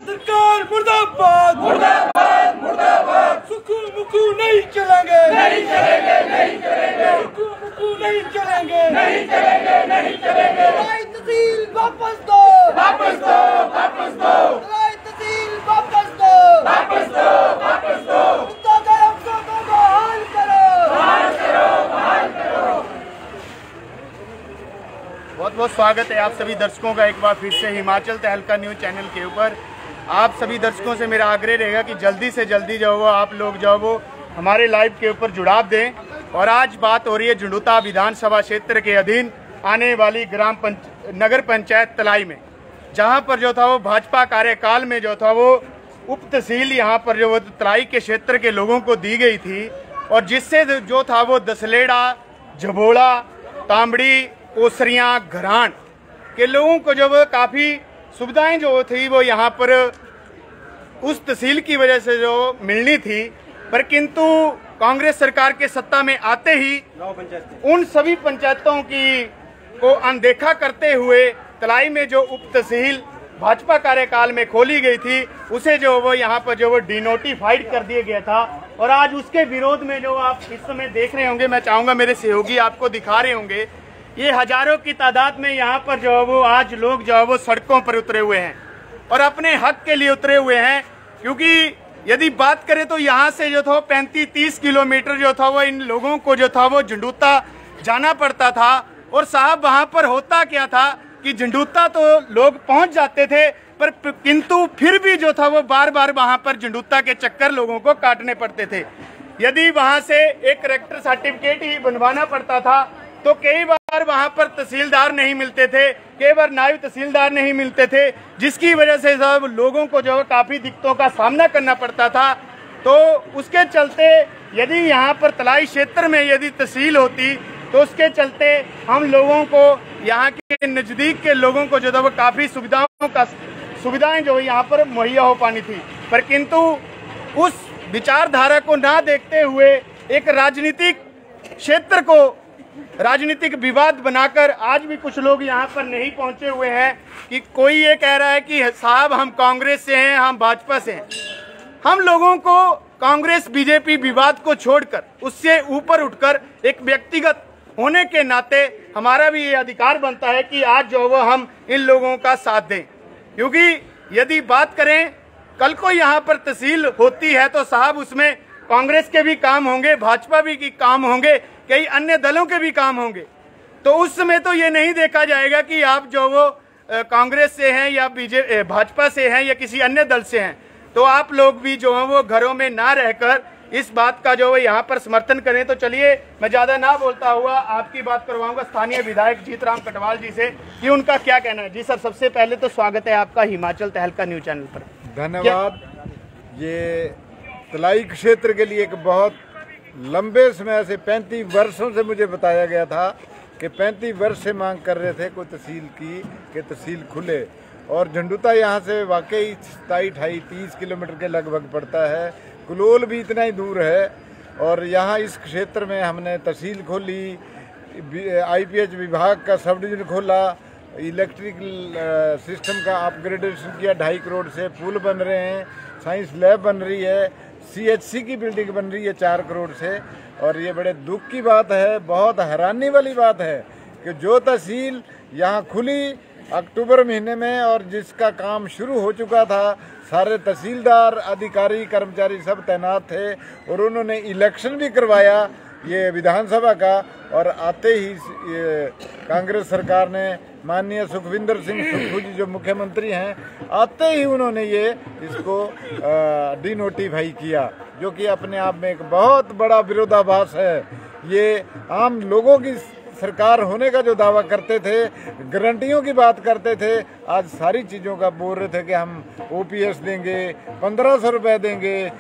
सरकार मुर्दाबाद मुर्दाबाद मुर्दाबाद। सुकू मुकू नहीं चलेंगे नहीं चलेंगे नहीं चलेंगे। सुकू मुकू नहीं चलेंगे नहीं चलेंगे नहीं चलेंगे। तहसील वापस दो वापस दो वापस दो। तहसील वापस दो वापस दो वापस दो। अफसरों को बहाल करो बहाल करो बहाल करो। बहुत बहुत स्वागत है आप सभी दर्शकों का एक बार फिर से हिमाचल तहलका न्यूज चैनल के ऊपर। आप सभी दर्शकों से मेरा आग्रह रहेगा कि जल्दी से जल्दी जो वो आप लोग जो वो हमारे लाइव के ऊपर जुड़ाव दें। और आज बात हो रही है झंडुता विधानसभा क्षेत्र के अधीन आने वाली नगर पंचायत तलाई में, जहां पर जो था वो भाजपा कार्यकाल में जो था वो उप तहसील यहां पर जो वो तलाई के क्षेत्र के लोगों को दी गई थी, और जिससे जो था वो दसलेड़ा, झबोड़ा, तांबड़ी, ओसरियां, घरान के लोगों को जो वो काफ़ी सुविधाएं जो थी वो यहाँ पर उस तहसील की वजह से जो मिलनी थी, पर किंतु कांग्रेस सरकार के सत्ता में आते ही उन सभी पंचायतों की को अनदेखा करते हुए तलाई में जो उप तहसील भाजपा कार्यकाल में खोली गई थी उसे जो वो यहाँ पर जो वो डिनोटिफाइड कर दिया गया था। और आज उसके विरोध में जो आप इस समय देख रहे होंगे, मैं चाहूंगा मेरे सहयोगी आपको दिखा रहे होंगे, ये हजारों की तादाद में यहाँ पर जो है वो आज लोग जो है वो सड़कों पर उतरे हुए हैं और अपने हक के लिए उतरे हुए हैं। क्योंकि यदि बात करें तो यहाँ से जो था 35-30 किलोमीटर जो था वो इन लोगों को जो था वो झंडुता जाना पड़ता था। और साहब वहाँ पर होता क्या था कि झंडुता तो लोग पहुँच जाते थे, पर किंतु फिर भी जो था वो बार बार वहाँ पर झंडुता के चक्कर लोगों को काटने पड़ते थे। यदि वहाँ से एक करेक्टर सर्टिफिकेट ही बनवाना पड़ता था तो कई बार वहां पर तहसीलदार नहीं मिलते थे, कई बार नायब तहसीलदार नहीं मिलते थे, जिसकी वजह से सब लोगों को जो है काफी दिक्कतों का सामना करना पड़ता था। तो उसके चलते यदि यहाँ पर तलाई क्षेत्र में यदि तहसील होती तो उसके चलते हम लोगों को यहाँ के नजदीक के लोगों को जो है वो काफी सुविधाएं जो यहाँ पर मुहैया हो पानी थी। पर किंतु उस विचारधारा को ना देखते हुए एक राजनीतिक क्षेत्र को राजनीतिक विवाद बनाकर आज भी कुछ लोग यहाँ पर नहीं पहुंचे हुए हैं कि कोई ये कह रहा है कि साहब हम कांग्रेस से हैं, हम भाजपा से हैं। हम लोगों को कांग्रेस बीजेपी विवाद को छोड़कर उससे ऊपर उठकर एक व्यक्तिगत होने के नाते हमारा भी ये अधिकार बनता है कि आज जो वो हम इन लोगों का साथ दें। क्योंकि यदि बात करें कल को यहाँ पर तहसील होती है तो साहब उसमें कांग्रेस के भी काम होंगे, भाजपा भी की काम होंगे, कई अन्य दलों के भी काम होंगे। तो उस समय तो ये नहीं देखा जाएगा कि आप जो वो कांग्रेस से हैं या भाजपा से हैं या किसी अन्य दल से हैं। तो आप लोग भी जो है वो घरों में ना रहकर इस बात का जो है यहाँ पर समर्थन करें। तो चलिए मैं ज्यादा ना बोलता हुआ आपकी बात करवाऊंगा स्थानीय विधायक जीतराम कटवाल जी से कि उनका क्या कहना है। जी सर, सबसे पहले तो स्वागत है आपका हिमाचल तहलका न्यूज चैनल पर। धन्यवाद। ये तलाई क्षेत्र के लिए एक बहुत लंबे समय से 35 वर्षों से मुझे बताया गया था कि 35 वर्ष से मांग कर रहे थे कोई तहसील की कि तहसील खुले। और झंडुता यहाँ से वाकई 27-28-30 किलोमीटर के लगभग पड़ता है। कुलोल भी इतना ही दूर है। और यहाँ इस क्षेत्र में हमने तहसील खोली, IPH विभाग का सब डिवीजन खोला, इलेक्ट्रिकल सिस्टम का अपग्रेडेशन किया, 2.5 करोड़ से पुल बन रहे हैं, साइंस लैब बन रही है, CHC की बिल्डिंग बन रही है 4 करोड़ से। और ये बड़े दुख की बात है, बहुत हैरानी वाली बात है कि जो तहसील यहाँ खुली अक्टूबर महीने में और जिसका काम शुरू हो चुका था, सारे तहसीलदार, अधिकारी, कर्मचारी सब तैनात थे और उन्होंने इलेक्शन भी करवाया ये विधानसभा का। और आते ही कांग्रेस सरकार ने, माननीय सुखविंदर सिंह सुक्खू जी जो मुख्यमंत्री हैं, आते ही उन्होंने ये इसको डिनोटिफाई किया, जो कि अपने आप में एक बहुत बड़ा विरोधाभास है। ये आम लोगों की सरकार होने का जो दावा करते थे, गारंटियों की बात करते थे, आज सारी चीज़ों का बोल रहे थे कि हम OPS देंगे, 1500 रुपये देंगे,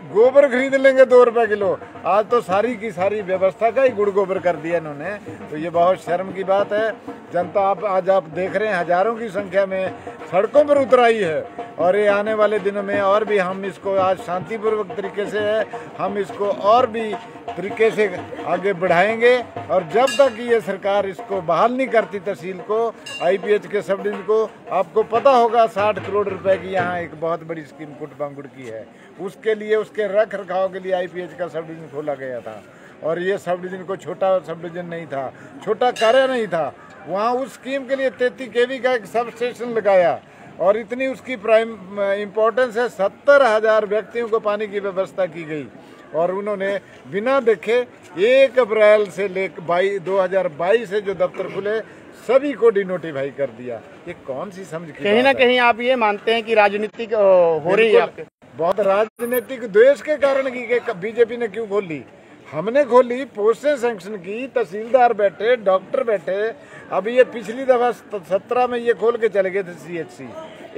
गोबर खरीद लेंगे 2 रुपये किलो। आज तो सारी की सारी व्यवस्था का ही गुड़ गोबर कर दिया इन्होंने। तो ये बहुत शर्म की बात है। जनता आज आप देख रहे हैं हजारों की संख्या में सड़कों पर उतर आई है, और ये आने वाले दिनों में और भी हम इसको आज शांतिपूर्वक तरीके से है, हम इसको और भी तरीके से आगे बढ़ाएंगे। और जब तक ये सरकार इसको बहाल नहीं करती तहसील को, IPH के सब डिवीजन को, आपको पता होगा 60 करोड़ रुपए की यहाँ एक बहुत बड़ी स्कीम कुटबांगुड़ की है। उसके लिए, उसके रख रखाव के लिए IPH का सब डिवीजन खोला गया था। और ये सब डिवीजन को छोटा सब डिवीजन नहीं था, छोटा कार्य नहीं था। वहाँ उस स्कीम के लिए 33 kV का एक सब स्टेशन लगाया, और इतनी उसकी प्राइम इम्पोर्टेंस है। 70,000 व्यक्तियों को पानी की व्यवस्था की गई, और उन्होंने बिना देखे 1 अप्रैल से लेकर 2022 से जो दफ्तर खुले सभी को डिनोटिफाई कर दिया। ये कौन सी समझ की कहीं ना कहीं आप ये मानते हैं कि राजनीतिक हो रही है आपके? बहुत राजनीतिक द्वेष के कारण की बीजेपी ने क्यों खोली? हमने खोली, पोस्टें सैंक्शन की, तहसीलदार बैठे, डॉक्टर बैठे। अभी ये पिछली दफा 17 में ये खोल के चले गए थे CHC,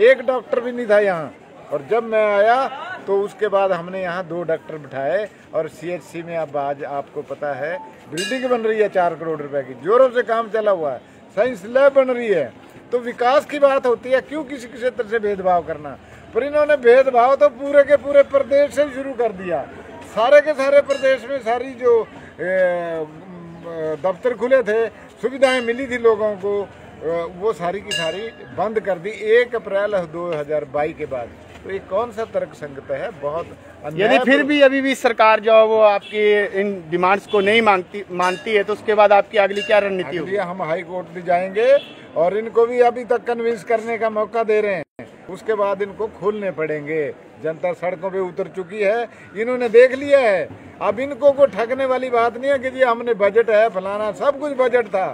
एक डॉक्टर भी नहीं था यहाँ। और जब मैं आया तो उसके बाद हमने यहाँ 2 डॉक्टर बिठाए, और CHC में अब आज आपको पता है बिल्डिंग बन रही है 4 करोड़ रुपए की, जोरों से काम चला हुआ है, साइंस लैब बन रही है। तो विकास की बात होती है, क्यों किसी क्षेत्र से भेदभाव करना? पर इन्होंने भेदभाव तो पूरे के पूरे प्रदेश से शुरू कर दिया। सारे के सारे प्रदेश में सारी जो दफ्तर खुले थे, सुविधाएं मिली थी लोगों को, वो सारी की सारी बंद कर दी 1 अप्रैल 2022 के बाद। तो ये कौन सा तर्क संगत है? बहुत यदि फिर भी अभी भी सरकार जो है वो आपकी इन डिमांड्स को नहीं मानती है, तो उसके बाद आपकी अगली क्या रणनीति होगी? हम हाई कोर्ट भी जाएंगे, और इनको भी अभी तक कन्विंस करने का मौका दे रहे हैं। उसके बाद इनको खोलने पड़ेंगे। जनता सड़कों पे उतर चुकी है, इन्होंने देख लिया है। अब इनको को ठगने वाली बात नहीं है कि जी हमने बजट है फलाना, सब कुछ बजट था,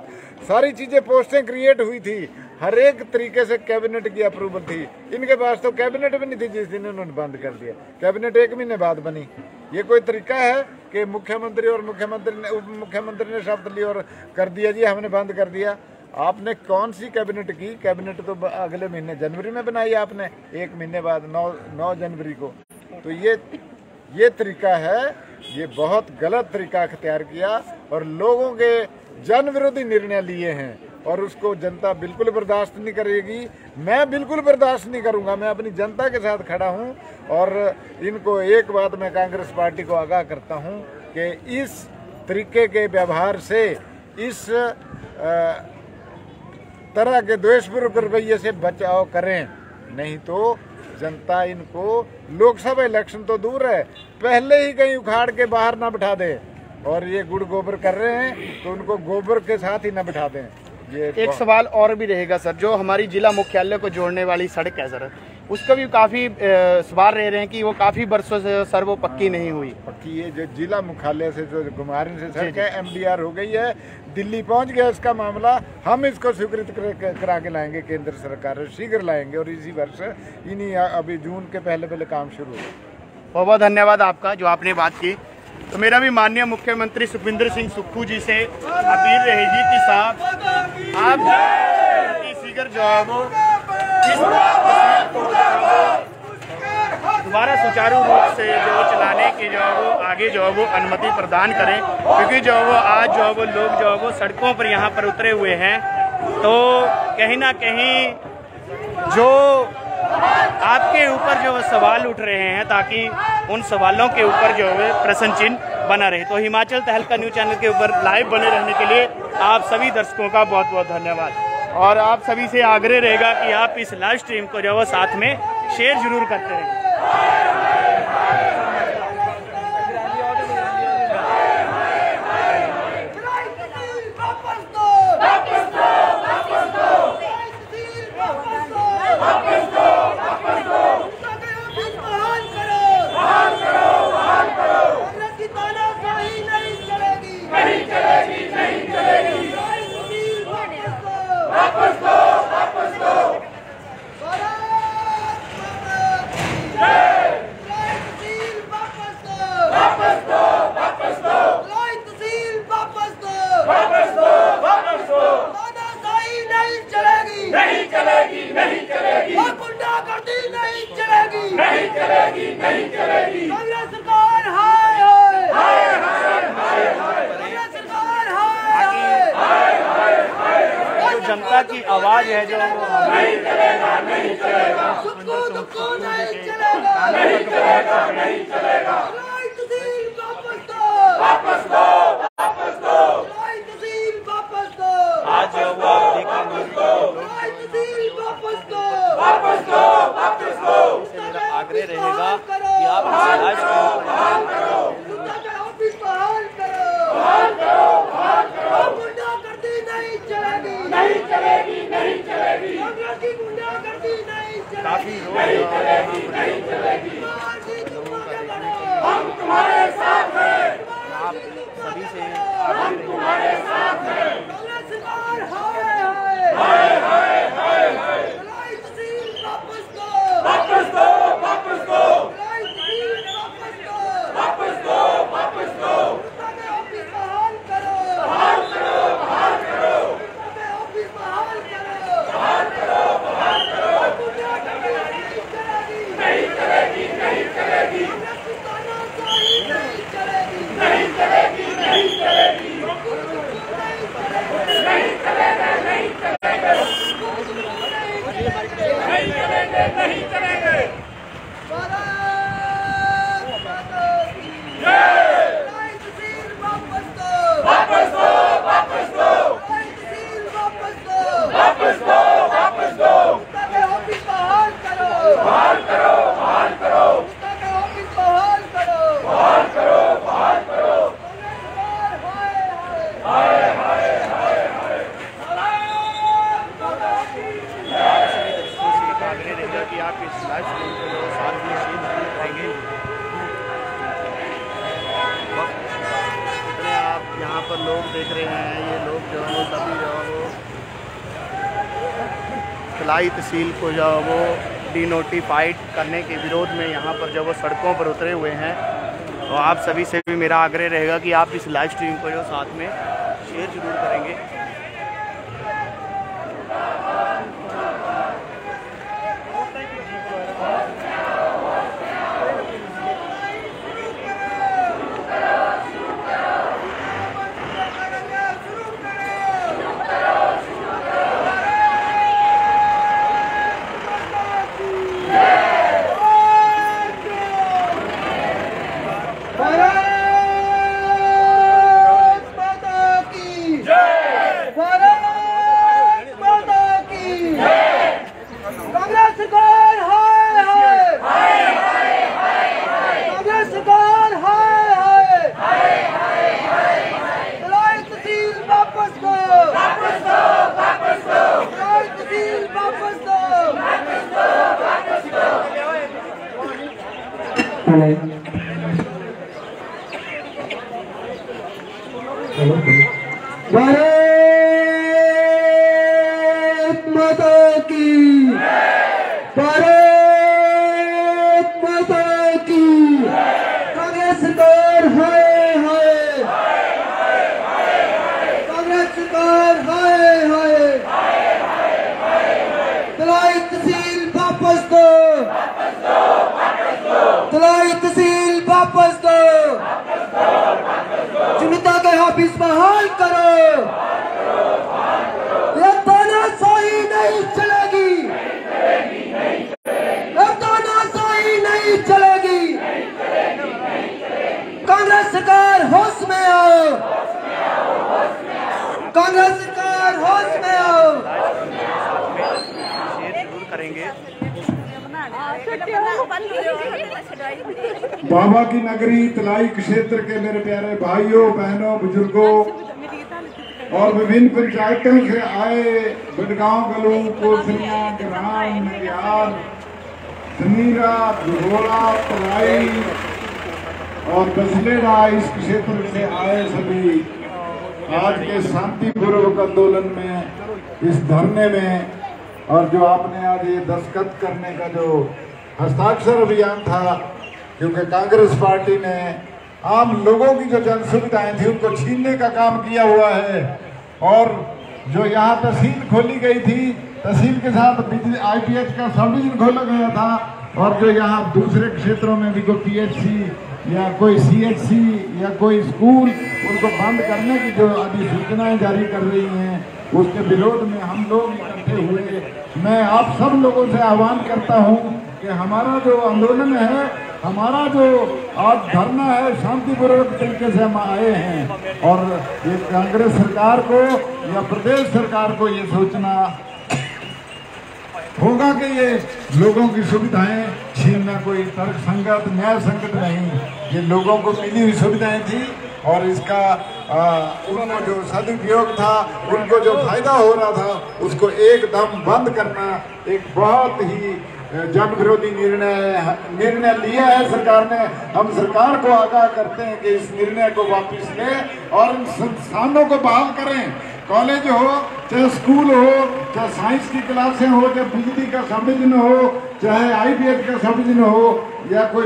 सारी चीजें पोस्टें क्रिएट हुई थी, हर एक तरीके से कैबिनेट की अप्रूवल थी। इनके पास तो कैबिनेट भी नहीं थी जिस दिन इन्होंने बंद कर दिया। कैबिनेट 1 महीने बाद बनी। ये कोई तरीका है कि मुख्यमंत्री और उप मुख्यमंत्री ने शब्द लिया और कर दिया जी हमने बंद कर दिया? आपने कौन सी कैबिनेट की? कैबिनेट तो अगले महीने जनवरी में बनाई आपने, 1 महीने बाद 9 जनवरी को। तो ये तरीका है, ये बहुत गलत तरीका अख्तियार किया, और लोगों के जन विरोधी निर्णय लिए हैं, और उसको जनता बिल्कुल बर्दाश्त नहीं करेगी। मैं बिल्कुल बर्दाश्त नहीं करूंगा। मैं अपनी जनता के साथ खड़ा हूं, और इनको एक बात मैं कांग्रेस पार्टी को आगाह करता हूं कि इस तरीके के व्यवहार से, इस तरह के द्वेषपूर्ण रवैये से बचाव करें, नहीं तो जनता इनको लोकसभा इलेक्शन तो दूर है, पहले ही कहीं उखाड़ के बाहर ना बिठा दे। और ये गुड़ गोबर कर रहे हैं तो उनको गोबर के साथ ही ना बिठा दें। ये एक सवाल और भी रहेगा सर, जो हमारी जिला मुख्यालय को जोड़ने वाली सड़क है सर, उसका भी काफी सवाल रह रहे हैं कि वो काफी वर्षों से सर वो पक्की नहीं हुई। पक्की ये जो जिला मुख्यालय से जो गुमारिन से सड़क है, MDR हो गई है, दिल्ली पहुंच गया इसका मामला। हम इसको स्वीकृत करा के लाएंगे, केंद्र सरकार शीघ्र लाएंगे, और इसी वर्ष इन्हीं अभी जून के पहले काम शुरू होगा। बहुत बहुत धन्यवाद आपका जो आपने बात की। तो मेरा भी माननीय मुख्यमंत्री सुखविंदर सिंह सुक्खू जी से अपील रहेगी कि साहब आप शीघ्र जो है वो दोबारा सुचारू रूप से जो चलाने की जो है वो आगे जो है वो अनुमति प्रदान करें, क्योंकि जो है वो आज जो है वो लोग जो है वो सड़कों पर यहाँ पर उतरे हुए हैं। तो कहीं ना कहीं जो आपके ऊपर जो सवाल उठ रहे हैं, ताकि उन सवालों के ऊपर जो है प्रश्न चिन्ह बना रहे। तो हिमाचल तहलका न्यूज चैनल के ऊपर लाइव बने रहने के लिए आप सभी दर्शकों का बहुत बहुत धन्यवाद, और आप सभी से आग्रह रहेगा कि आप इस लाइव स्ट्रीम को जो है साथ में शेयर जरूर करते रहें। नहीं चलेगी, नहीं चलेगी। कांग्रेस सरकार हाय हाय हाय। जनता की आवाज है जो नहीं चलेगा, नहीं चलेगा, नहीं चलेगा, नहीं चलेगा, नहीं चलेगा। वापस दो, वापस दो, वापस दो। आज वो आप देखेंगे वापस दो, वापस दो, वापस दो। मेरा आग्रह रहेगा कि आप इसे लाइव स्ट्रीम बहाल करो, ऑफिस बहाल करो, बहाल करो, बहाल करो। गुंडागर्दी नहीं चलेगी, नहीं चलेगी, नहीं चलेगी। कांग्रेस की गुंडागर्दी नहीं चलेगी, काफी लोग नहीं चलेगी, नहीं चलेगी। हम तुम्हारे साथ हैं, आप सभी से हम तुम्हारे साथ हैं। कांग्रेस सरकार हाय हाय हाय हाय हाय। वापस दो, वापस दो, वापस दो, वापस दो, वापस दो। ऑफिस बहाल करो, बहाल करो, बहाल करो। ऑफिस बहाल करो, बहाल करो, बहाल करो। नहीं चलेगी, नहीं चलेगी, नहीं चलेगी, नहीं चलेगी, नहीं चलेगी, नहीं चलेगा, नहीं चलेगा, नहीं चलेंगे, नहीं चलेंगे। वापस दो, वापस दो, वापस दो, वापस दो, वापस दो। ऑफिस बहाल करो, बहाल करो, बहाल करो। ऑफिस बहाल करो, बहाल करो, बहाल करो। हाय हाय हाय हाय। आग्रह रहेगा कि आप इस लाइव स्ट्रीम को जो साथ में शेयर करेंगे। जितने आप यहाँ पर लोग देख रहे हैं, ये लोग जो है वो सभी जो है वो तलाई तहसील को जो है वो डिनोटिफाइड करने के विरोध में यहाँ पर जो वो सड़कों पर उतरे हुए हैं। तो आप सभी से भी मेरा आग्रह रहेगा कि आप इस लाइव स्ट्रीम को जो साथ में शेयर जरूर करेंगे। भारत माता की, भारत माता की। कांग्रेस सरकार हाय हाय, कांग्रेस सरकार हाय हाय। तलाई तहसील वापस दो, तलाई तहसील वापस दो। जनता के ऑफिस बहाल करो। ये तानाशाही नहीं चलेगी, ये तानाशाही नहीं चलेगी। कांग्रेस सरकार होश में आओ, कांग्रेस सरकार होश में आओ। शेयर जरूर करेंगे। बाबा की नगरी तलाई क्षेत्र के मेरे प्यारे भाइयों बहनों बुजुर्गों और विभिन्न पंचायतों से आए बडगांव गलू कोसलिया ग्राम नरियाल समीरा दुहोला तलाई और बसलेड़ा इस क्षेत्र से आए सभी आज के शांतिपूर्वक आंदोलन में इस धरने में और जो आपने आज ये दस्तखत करने का जो हस्ताक्षर अभियान था, क्योंकि कांग्रेस पार्टी ने आम लोगों की जो जन सुविधाएं थी उनको छीनने का काम किया हुआ है। और जो यहाँ तहसील खोली गई थी, तहसील के साथ बिजली IPH का सब डिवीजन खोला गया था। और जो यहाँ दूसरे क्षेत्रों में भी कोई PHC या कोई CHC या कोई स्कूल उनको बंद करने की जो अधिसूचनाएं जारी कर रही हैं, उसके विरोध में हम लोग इकट्ठे हुए। मैं आप सब लोगों से आह्वान करता हूं कि हमारा जो आंदोलन है, हमारा जो आज धरना है, शांतिपूर्वक तरीके से हम आए हैं और ये कांग्रेस सरकार को या प्रदेश सरकार को ये सोचना होगा कि ये लोगों की सुविधाएं छीनना कोई तर्क संगत न्याय संगत नहीं। ये लोगों को मिली हुई सुविधाएं थी और इसका उनको जो सदुपयोग था, उनको जो फायदा हो रहा था, उसको एकदम बंद करना एक बहुत ही जन विरोधी निर्णय लिया है सरकार ने। हम सरकार को आगाह करते हैं कि इस निर्णय को वापस लें और इन संस्थानों को बहाल करें। कॉलेज हो, चाहे स्कूल हो, चाहे साइंस की क्लासें हो, चाहे बिजली का सब डिवीजन हो, चाहे IPH का सब डिवीजन हो, या कोई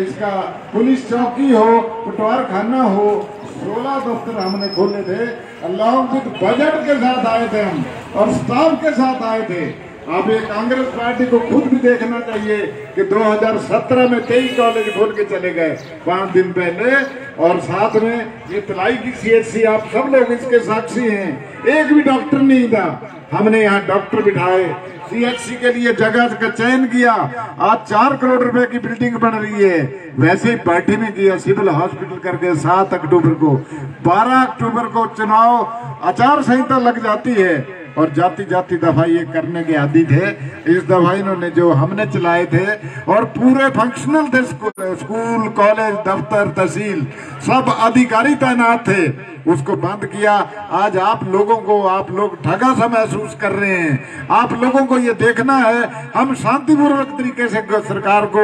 इसका पुलिस चौकी हो, पटवार खाना हो, 16 दफ्तर हमने खोले थे। अल्लाह बजट के साथ आए थे हम और स्टाफ के साथ आए थे। अब ये कांग्रेस पार्टी को खुद भी देखना चाहिए कि 2017 में 23 कॉलेज खोल के चले गए 5 दिन पहले, और साथ में ये तलाई की CHC, आप सब लोग इसके साक्षी हैं, एक भी डॉक्टर नहीं था। हमने यहाँ डॉक्टर बिठाए, CHC के लिए जगह का चयन किया। आज 4 करोड़ रुपए की बिल्डिंग बन रही है। वैसे ही पार्टी में किया सिविल हॉस्पिटल करके 7 अक्टूबर को, 12 अक्टूबर को चुनाव आचार संहिता लग जाती है और जाति दफा ये करने के आदी थे। इस दफा इन्होंने जो हमने चलाए थे और पूरे फंक्शनल थे, स्कूल कॉलेज दफ्तर तहसील सब अधिकारी तैनात थे, उसको बंद किया। आज आप लोग ठगा सा महसूस कर रहे हैं। आप लोगों को ये देखना है, हम शांतिपूर्वक तरीके से सरकार को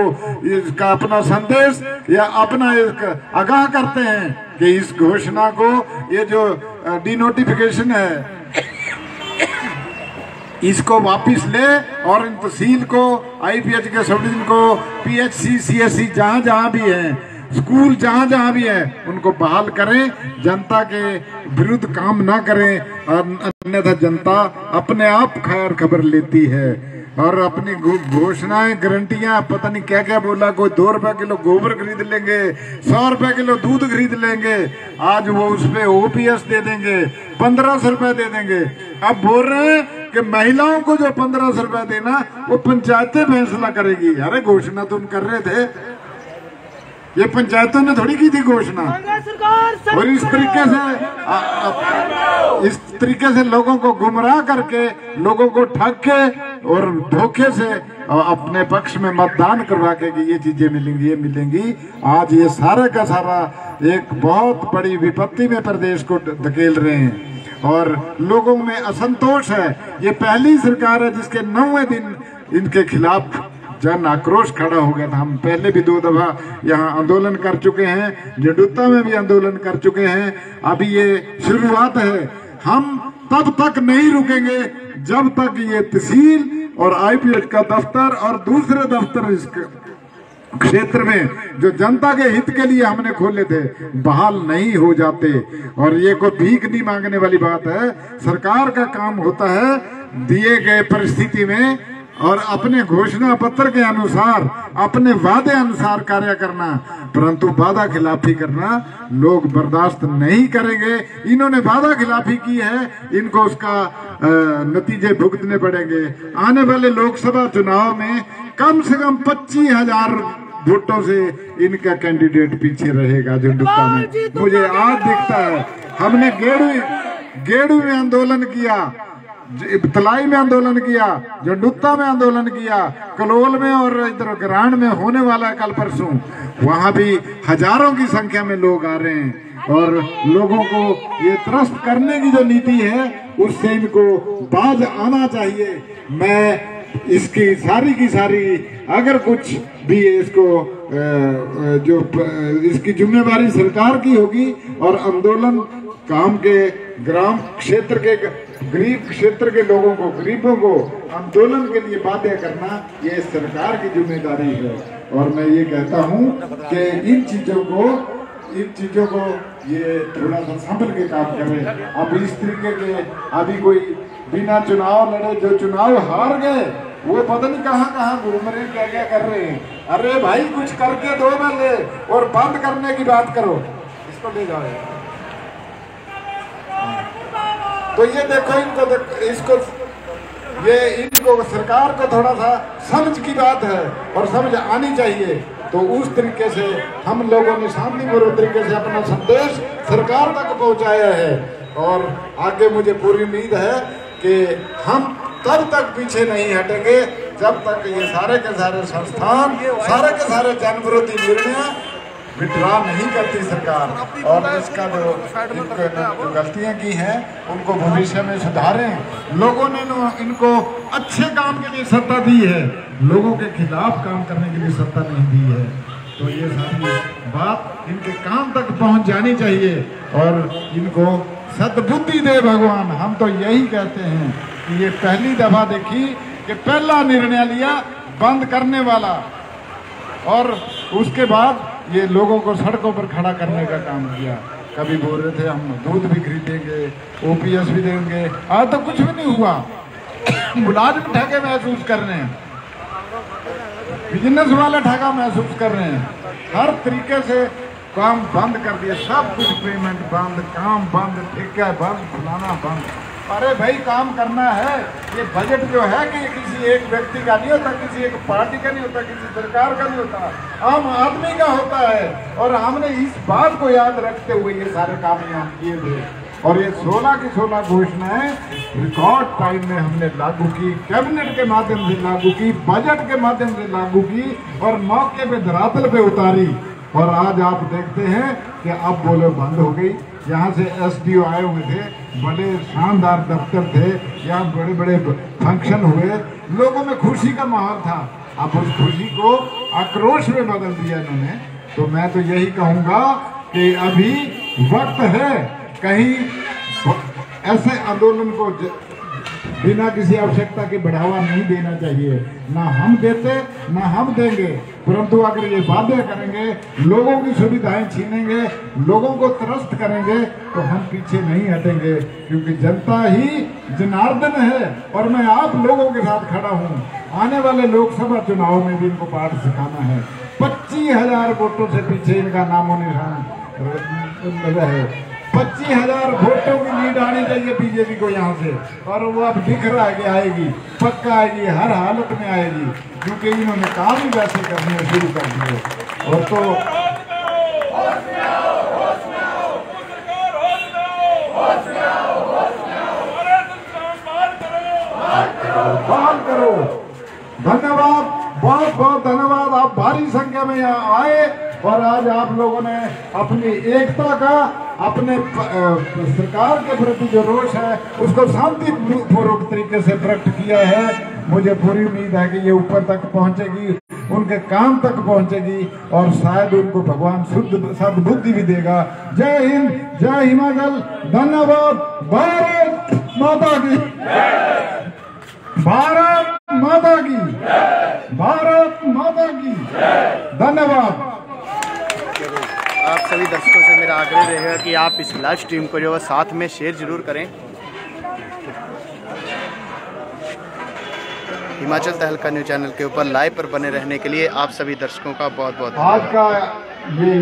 इसका अपना संदेश या अपना आगाह करते हैं कि इस घोषणा को, ये जो डिनोटिफिकेशन है, इसको वापस ले और इन तहसील को, IPH के सब डिवीजन को, PHC CSC जहां भी है, स्कूल जहां भी है, उनको बहाल करें। जनता के विरुद्ध काम ना करें, अन्यथा जनता अपने आप खैर खबर लेती है और अपनी घोषणाएं गारंटियां पता नहीं क्या क्या बोला। कोई 2 रुपए किलो गोबर खरीद लेंगे, 100 रुपए किलो दूध खरीद लेंगे, आज वो उस पे OPS दे देंगे, 1500 रुपए दे देंगे। अब बोल रहे हैं कि महिलाओं को जो 1500 रुपए देना वो पंचायतें फैसला करेगी। अरे घोषणा तुम कर रहे थे, ये पंचायतों ने थोड़ी की थी घोषणा। और इस तरीके से लोगों को गुमराह करके, लोगों को ठग के और धोखे से अपने पक्ष में मतदान करवा के कि ये चीजें मिलेंगी, ये मिलेंगी, आज ये सारे का सारा एक बहुत बड़ी विपत्ति में प्रदेश को धकेल रहे हैं और लोगों में असंतोष है। ये पहली सरकार है जिसके 9वें दिन इनके खिलाफ जन आक्रोश खड़ा हो गया था। हम पहले भी 2 दफा यहाँ आंदोलन कर चुके हैं, जडुत्ता में भी आंदोलन कर चुके हैं। अभी ये शुरुआत है, हम तब तक नहीं रुकेंगे जब तक ये तहसील और IPH का दफ्तर और दूसरे दफ्तर इस क्षेत्र में जो जनता के हित के लिए हमने खोले थे बहाल नहीं हो जाते। और ये कोई भीख नहीं मांगने वाली बात है। सरकार का काम होता है दिए गए परिस्थिति में और अपने घोषणा पत्र के अनुसार, अपने वादे अनुसार कार्य करना, परंतु वादा खिलाफी करना लोग बर्दाश्त नहीं करेंगे। इन्होंने वादा खिलाफी की है, इनको उसका नतीजे भुगतने पड़ेंगे। आने वाले लोकसभा चुनाव में कम से कम 25,000 वोटों से इनका कैंडिडेट पीछे रहेगा जडुत्ता में, मुझे आज दिखता है। हमने गेड़ू में आंदोलन किया, तलाई में आंदोलन किया, जडुत्ता में आंदोलन किया, कलोल में और इधर ग्रांड में होने वाला है कल परसों, वहां भी हजारों की संख्या में लोग आ रहे हैं। और लोगों को ये त्रस्त करने की जो नीति है उससे इनको बाज आना चाहिए। मैं इसकी सारी की सारी अगर कुछ भी इसको जो इसकी जिम्मेवारी सरकार की होगी और आंदोलन काम के ग्राम क्षेत्र के गरीब क्षेत्र के लोगों को, गरीबों को आंदोलन के लिए बाध्य करना ये सरकार की जिम्मेदारी है। और मैं ये कहता हूँ कि इन चीजों को ये थोड़ा सा संभल के काम करें। अब इस तरीके के अभी कोई बिना चुनाव लड़े जो चुनाव हार गए वो पता नहीं कहाँ घूम रहे हैं, क्या कर रहे हैं। अरे भाई कुछ करके दो ना ले, और बंद करने की बात करो, इसको ले जाओ। तो ये देखो इनको सरकार को थोड़ा सा समझ की बात है और समझ आनी चाहिए। तो उस तरीके से हम लोगों ने शांतिपूर्ण तरीके से अपना संदेश सरकार तक पहुंचाया है और आगे मुझे पूरी उम्मीद है कि हम तब तक पीछे नहीं हटेंगे जब तक ये सारे के सारे संस्थान, सारे के सारे जनविरोधी निर्णय विड्रॉ नहीं करती सरकार। और इसका जो गलतियां की हैं उनको भविष्य में सुधारें। लोगों ने इनको अच्छे काम के लिए सत्ता दी है, लोगों के खिलाफ काम करने के लिए सत्ता नहीं दी है। तो ये सारी बात इनके काम तक पहुंच जानी चाहिए और इनको सद्बुद्धि दे भगवान। हम तो यही कहते हैं कि ये पहली दफा देखी कि पहला निर्णय लिया बंद करने वाला और उसके बाद ये लोगों को सड़कों पर खड़ा करने का काम किया। कभी बोल रहे थे हम दूध भी खरीदेंगे, ओपीएस भी देंगे, आज तो कुछ भी नहीं हुआ। मुलाजिम ठगे महसूस कर रहे हैं, बिजनेस वाले ठगा महसूस कर रहे हैं, हर तरीके से काम बंद कर दिया, सब कुछ पेमेंट बंद, काम बंद, ठेका बंद, फलाना बंद। अरे भाई काम करना है। ये बजट जो है कि किसी एक व्यक्ति का नहीं होता, किसी एक पार्टी का नहीं होता, किसी सरकार का नहीं होता, आम आदमी का होता है। और हमने इस बात को याद रखते हुए ये सारे काम यहाँ किए थे और ये 16 की 16 घोषणाएं रिकॉर्ड टाइम में हमने लागू की, कैबिनेट के माध्यम से लागू की, बजट के माध्यम से लागू की और मौके पे धरातल पे उतारी। और आज आप देखते हैं कि अब बोले बंद हो गई। यहाँ से एसडीओ आए हुए थे, बड़े शानदार दफ्तर थे, यहाँ बड़े बड़े फंक्शन हुए, लोगों में खुशी का माहौल था। अब उस खुशी को आक्रोश में बदल दिया इन्होंने। तो मैं तो यही कहूँगा कि अभी वक्त है, कहीं ऐसे आंदोलन को बिना किसी आवश्यकता के बढ़ावा नहीं देना चाहिए। ना हम देते ना हम देंगे, परंतु अगर ये वादे करेंगे, लोगों की सुविधाएं छीनेंगे, लोगों को त्रस्त करेंगे तो हम पीछे नहीं हटेंगे, क्योंकि जनता ही जनार्दन है और मैं आप लोगों के साथ खड़ा हूँ। आने वाले लोकसभा चुनाव में भी इनको पाठ सिखाना है। 25,000 वोटों से पीछे इनका नामो निशान है। 25,000 वोटों की लीड आनी चाहिए बीजेपी को यहाँ से, और वो अब दिख रहा है कि आएगी, पक्का आएगी, हर हालत में आएगी, क्योंकि इन्होंने काम ही वैसे करने शुरू कर दिए। और तो बहाल करो। धन्यवाद, बहुत बहुत धन्यवाद। आप भारी संख्या में यहाँ आए और आज आप लोगों ने अपनी एकता का, अपने सरकार के प्रति जो रोष है उसको शांतिपूर्वक तरीके से प्रकट किया है। मुझे पूरी उम्मीद है कि ये ऊपर तक पहुंचेगी, उनके काम तक पहुंचेगी और शायद उनको भगवान शुद्ध सद्बुद्धि भी देगा। जय हिंद, जय हिमाचल, धन्यवाद। भारत माता की, भारत माता की, भारत माता की, धन्यवाद। आप सभी दर्शकों से मेरा आग्रह रहेगा कि आप इस लाइव स्ट्रीम को जो है साथ में शेयर जरूर करें। हिमाचल तहलका न्यूज़ चैनल के ऊपर लाइव पर बने रहने के लिए आप सभी दर्शकों का बहुत बहुत आज का ये